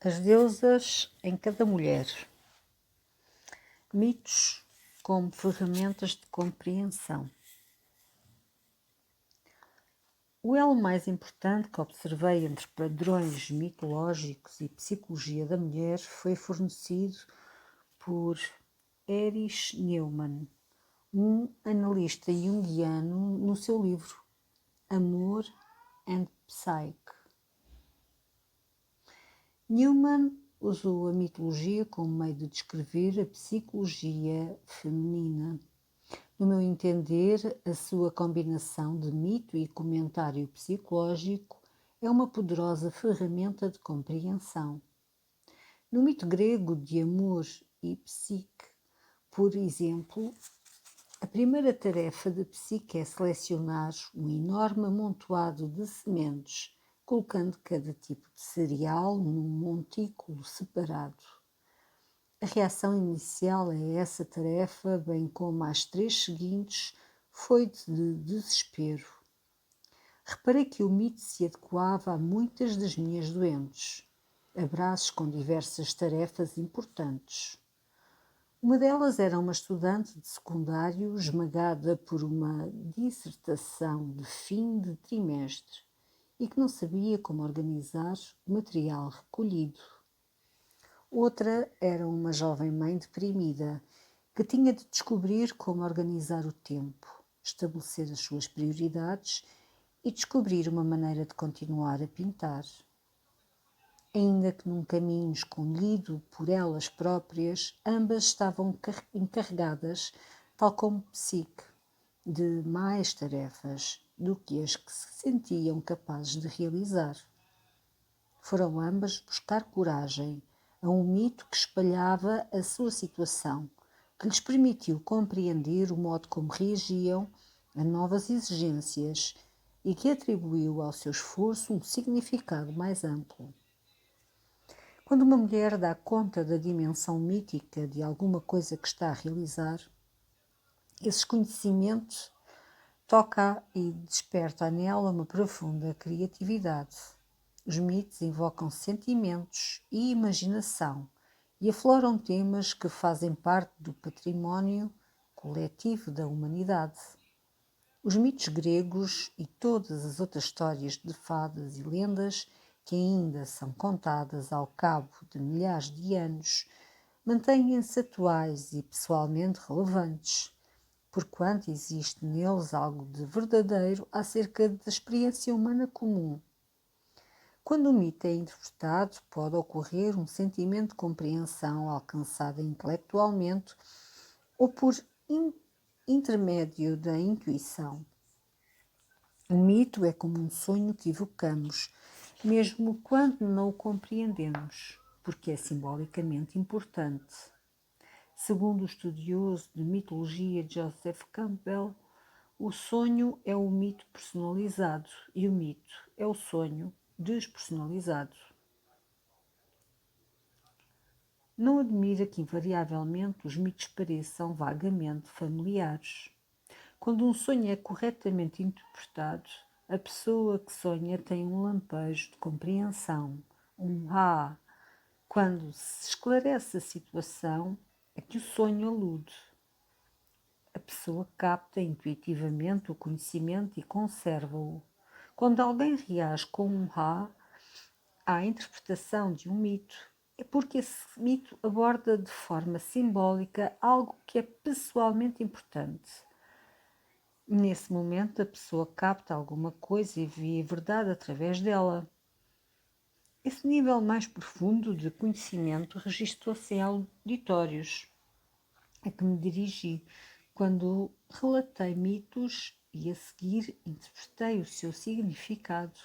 As deusas em cada mulher. Mitos como ferramentas de compreensão. O elo mais importante que observei entre padrões mitológicos e psicologia da mulher foi fornecido por Erich Neumann, um analista junguiano, no seu livro Amor and Psyche. Neumann usou a mitologia como meio de descrever a psicologia feminina. No meu entender, a sua combinação de mito e comentário psicológico é uma poderosa ferramenta de compreensão. No mito grego de amor e psique, por exemplo, a primeira tarefa de Psique é selecionar um enorme amontoado de sementes, colocando cada tipo de cereal num montículo separado. A reação inicial a essa tarefa, bem como às 3 seguintes, foi de desespero. Reparei que o mito se adequava a muitas das minhas doentes, abraços com diversas tarefas importantes. Uma delas era uma estudante de secundário esmagada por uma dissertação de fim de trimestre e que não sabia como organizar o material recolhido. Outra era uma jovem mãe deprimida que tinha de descobrir como organizar o tempo, estabelecer as suas prioridades e descobrir uma maneira de continuar a pintar. Ainda que num caminho escolhido por elas próprias, ambas estavam encarregadas, tal como Psique, de mais tarefas do que as que se sentiam capazes de realizar. Foram ambas buscar coragem a um mito que espalhava a sua situação, que lhes permitiu compreender o modo como reagiam a novas exigências e que atribuiu ao seu esforço um significado mais amplo. Quando uma mulher dá conta da dimensão mítica de alguma coisa que está a realizar, esse conhecimento toca e desperta nela uma profunda criatividade. Os mitos invocam sentimentos e imaginação e afloram temas que fazem parte do património coletivo da humanidade. Os mitos gregos e todas as outras histórias de fadas e lendas que ainda são contadas ao cabo de milhares de anos, mantêm-se atuais e pessoalmente relevantes, porquanto existe neles algo de verdadeiro acerca da experiência humana comum. Quando o mito é interpretado, pode ocorrer um sentimento de compreensão alcançada intelectualmente ou por intermédio da intuição. O mito é como um sonho que evocamos, mesmo quando não o compreendemos, porque é simbolicamente importante. Segundo o estudioso de mitologia Joseph Campbell, o sonho é o mito personalizado e o mito é o sonho despersonalizado. Não admira que invariavelmente os mitos pareçam vagamente familiares. Quando um sonho é corretamente interpretado, a pessoa que sonha tem um lampejo de compreensão, um "ah". Quando se esclarece a situação a que o sonho alude, a pessoa capta intuitivamente o conhecimento e conserva-o. Quando alguém reage com um "ah" à interpretação de um mito, é porque esse mito aborda de forma simbólica algo que é pessoalmente importante. Nesse momento, a pessoa capta alguma coisa e vê a verdade através dela. Esse nível mais profundo de conhecimento registrou-se em auditórios a que me dirigi quando relatei mitos e a seguir interpretei o seu significado.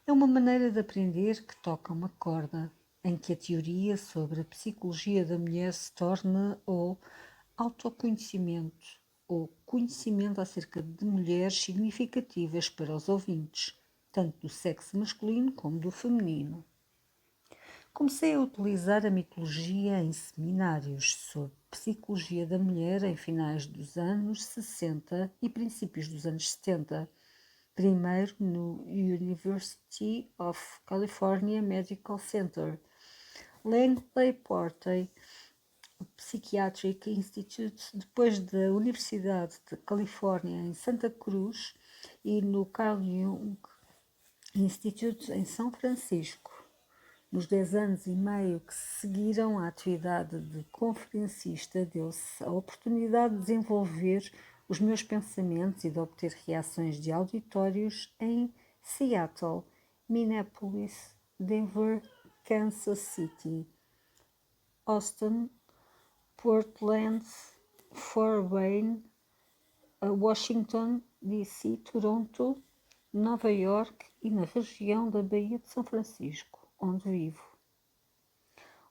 É uma maneira de aprender que toca uma corda, em que a teoria sobre a psicologia da mulher se torna o autoconhecimento, ou conhecimento acerca de mulheres significativas para os ouvintes, tanto do sexo masculino como do feminino. Comecei a utilizar a mitologia em seminários sobre psicologia da mulher em finais dos anos 60 e princípios dos anos 70, primeiro no University of California Medical Center, Langley Porte Psychiatric Institute, depois da Universidade de Califórnia em Santa Cruz e no Carl Jung Institute em São Francisco. Nos 10 anos e meio que seguiram a atividade de conferencista, deu-se a oportunidade de desenvolver os meus pensamentos e de obter reações de auditórios em Seattle, Minneapolis, Denver, Kansas City, Austin, Portland, Fort Wayne, Washington, D.C., Toronto, Nova York e na região da Baía de São Francisco, onde vivo.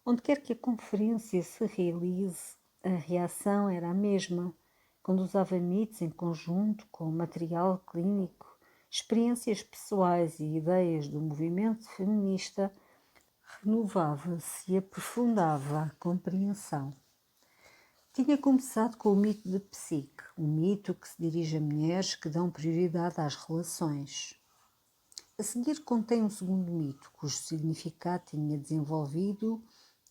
Onde quer que a conferência se realize, a reação era a mesma, quando usava mitos em conjunto com material clínico, experiências pessoais e ideias do movimento feminista, renovava-se e aprofundava a compreensão. Tinha começado com o mito de Psique, um mito que se dirige a mulheres que dão prioridade às relações. A seguir contém um segundo mito, cujo significado tinha desenvolvido,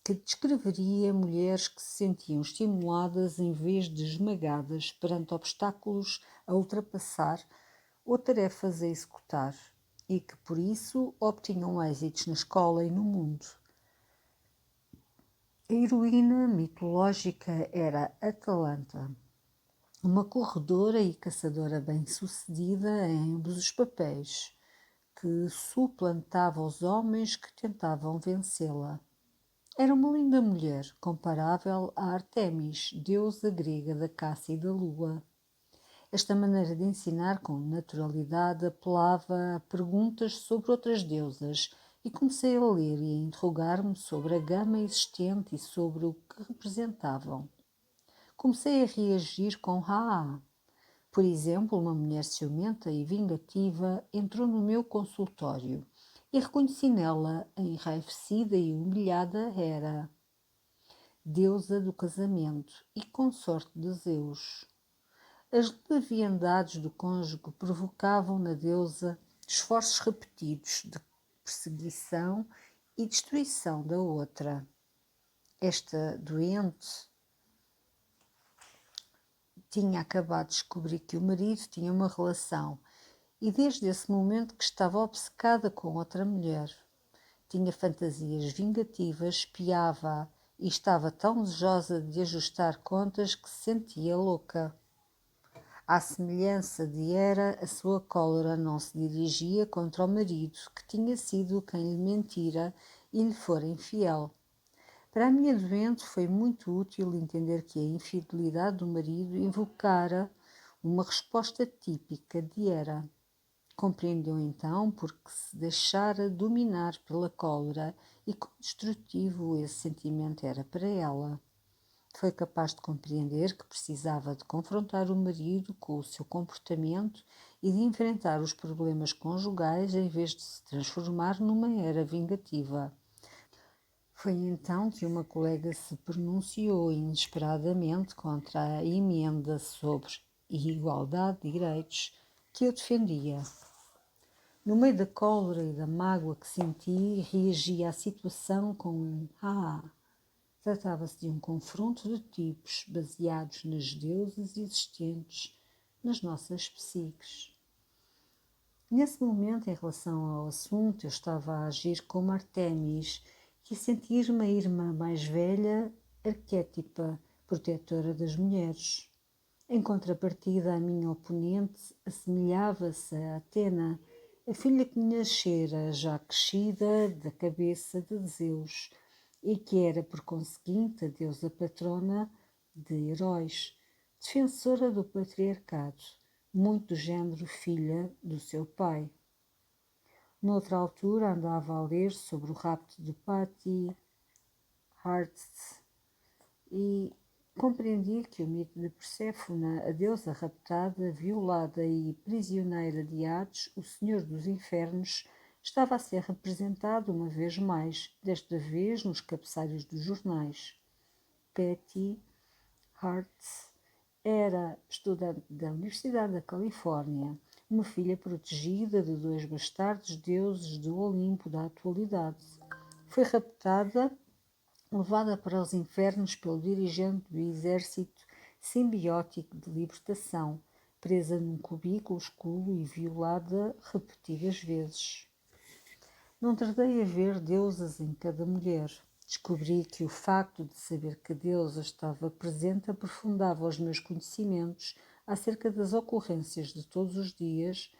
que descreveria mulheres que se sentiam estimuladas em vez de esmagadas perante obstáculos a ultrapassar ou tarefas a executar, e que por isso obtinham êxitos na escola e no mundo. A heroína mitológica era Atalanta, uma corredora e caçadora bem-sucedida em ambos os papéis, que suplantava os homens que tentavam vencê-la. Era uma linda mulher, comparável a Artemis, deusa grega da caça e da lua. Esta maneira de ensinar com naturalidade apelava a perguntas sobre outras deusas e comecei a ler e a interrogar-me sobre a gama existente e sobre o que representavam. Comecei a reagir com "ah". Por exemplo, uma mulher ciumenta e vingativa entrou no meu consultório e reconheci nela, enraivecida e humilhada, era deusa do casamento e consorte de Zeus. As leviandades do cônjuge provocavam na deusa esforços repetidos de perseguição e destruição da outra. Esta doente tinha acabado de descobrir que o marido tinha uma relação e desde esse momento que estava obcecada com outra mulher. Tinha fantasias vingativas, espiava-a e estava tão desejosa de ajustar contas que se sentia louca. À semelhança de Hera, a sua cólera não se dirigia contra o marido, que tinha sido quem lhe mentira e lhe fora infiel. Para a minha doente foi muito útil entender que a infidelidade do marido invocara uma resposta típica de Hera. Compreendeu então porque se deixara dominar pela cólera e quão destrutivo esse sentimento era para ela. Foi capaz de compreender que precisava de confrontar o marido com o seu comportamento e de enfrentar os problemas conjugais em vez de se transformar numa era vingativa. Foi então que uma colega se pronunciou inesperadamente contra a emenda sobre igualdade de direitos que eu defendia. No meio da cólera e da mágoa que senti, reagi à situação com um "ah". Tratava-se de um confronto de tipos baseados nas deusas existentes nas nossas psiques. Nesse momento, em relação ao assunto, eu estava a agir como Artemis e a sentir-me a irmã mais velha, arquétipa, protetora das mulheres. Em contrapartida, a minha oponente assemelhava-se a Atena, a filha que nascera já crescida da cabeça de Zeus, e que era, por conseguinte, a deusa patrona de heróis, defensora do patriarcado, muito do género filha do seu pai. Noutra altura andava a ler sobre o rapto de Patti Hearst e compreendi que o mito de Perséfone, a deusa raptada, violada e prisioneira de Hades, o senhor dos infernos, estava a ser representado uma vez mais, desta vez nos cabeçalhos dos jornais. Patti Hearst era estudante da Universidade da Califórnia, uma filha protegida de 2 bastardos deuses do Olimpo da atualidade. Foi raptada, levada para os infernos pelo dirigente do exército simbiótico de libertação, presa num cubículo escuro e violada repetidas vezes. Não tardei a ver deusas em cada mulher. Descobri que o facto de saber que a deusa estava presente aprofundava os meus conhecimentos acerca das ocorrências de todos os dias,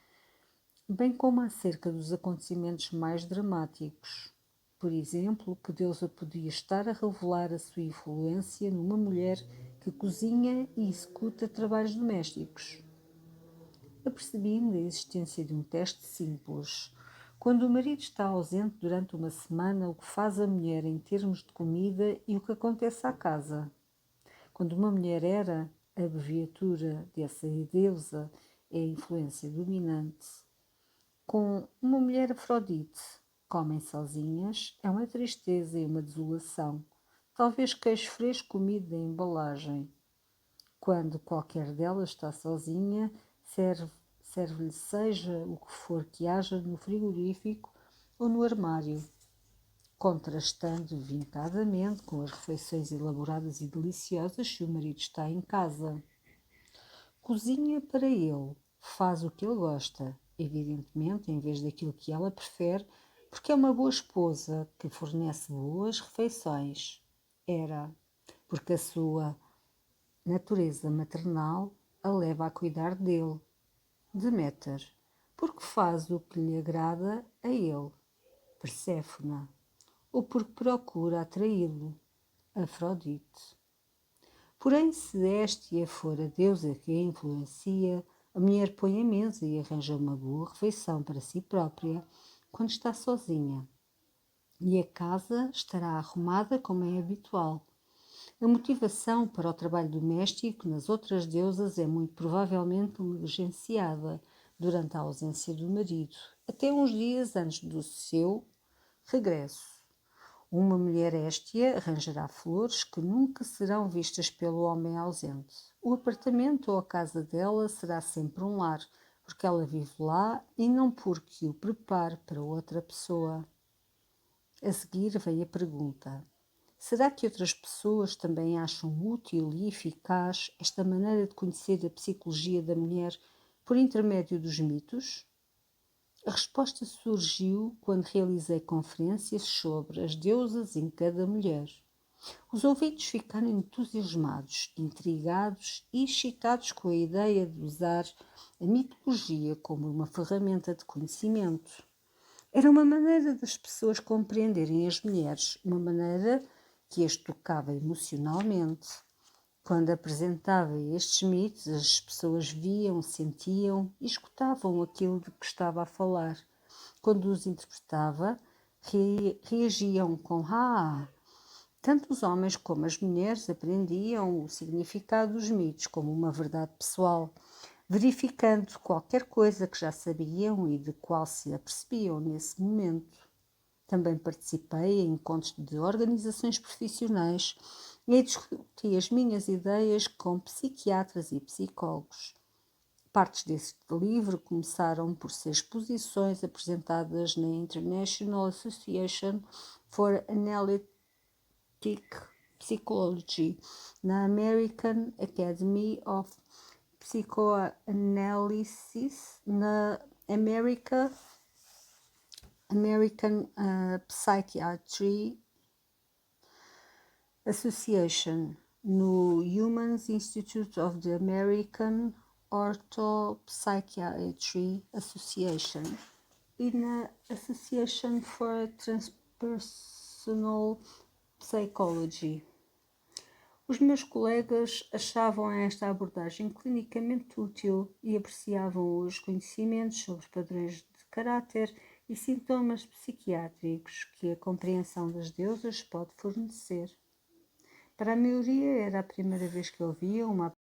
bem como acerca dos acontecimentos mais dramáticos. Por exemplo, que deusa podia estar a revelar a sua influência numa mulher que cozinha e executa trabalhos domésticos. Apercebi-me da existência de um teste simples. Quando o marido está ausente durante uma semana, o que faz a mulher em termos de comida e o que acontece à casa. Quando uma mulher era a abreviatura dessa deusa, é a influência dominante. Com uma mulher Afrodite, comem sozinhas, é uma tristeza e uma desolação. Talvez queijo fresco comido da embalagem. Quando qualquer delas está sozinha, serve-lhe seja o que for que haja no frigorífico ou no armário, contrastando vincadamente com as refeições elaboradas e deliciosas se o marido está em casa. Cozinha para ele, faz o que ele gosta, evidentemente em vez daquilo que ela prefere, porque é uma boa esposa que fornece boas refeições. Era, porque a sua natureza maternal a leva a cuidar dele. Deméter, porque faz o que lhe agrada a ele. Perséfona, ou porque procura atraí-lo. Afrodite. Porém, se Héstia for a deusa que a influencia, a mulher põe a mesa e arranja uma boa refeição para si própria quando está sozinha. E a casa estará arrumada como é habitual. A motivação para o trabalho doméstico nas outras deusas é muito provavelmente negligenciada durante a ausência do marido, até uns dias antes do seu regresso. Uma mulher Héstia arranjará flores que nunca serão vistas pelo homem ausente. O apartamento ou a casa dela será sempre um lar, porque ela vive lá e não porque o prepare para outra pessoa. A seguir vem a pergunta: será que outras pessoas também acham útil e eficaz esta maneira de conhecer a psicologia da mulher por intermédio dos mitos? A resposta surgiu quando realizei conferências sobre as deusas em cada mulher. Os ouvintes ficaram entusiasmados, intrigados e excitados com a ideia de usar a mitologia como uma ferramenta de conhecimento. Era uma maneira das pessoas compreenderem as mulheres, uma maneira que as tocava emocionalmente. Quando apresentava estes mitos, as pessoas viam, sentiam e escutavam aquilo de que estava a falar. Quando os interpretava, reagiam com "ah". Tanto os homens como as mulheres aprendiam o significado dos mitos como uma verdade pessoal, verificando qualquer coisa que já sabiam e de qual se apercebiam nesse momento. Também participei em encontros de organizações profissionais e discuti as minhas ideias com psiquiatras e psicólogos. Partes deste livro começaram por ser exposições apresentadas na International Association for Analytic Psychology, na American Academy of Psychoanalysis, na American Psychiatry Association, no Human Institute of the American Orthopsychiatry Association e na Association for Transpersonal Psychology. Os meus colegas achavam esta abordagem clinicamente útil e apreciavam os conhecimentos sobre padrões de caráter e sintomas psiquiátricos que a compreensão das deusas pode fornecer. Para a maioria era a primeira vez que ouvia uma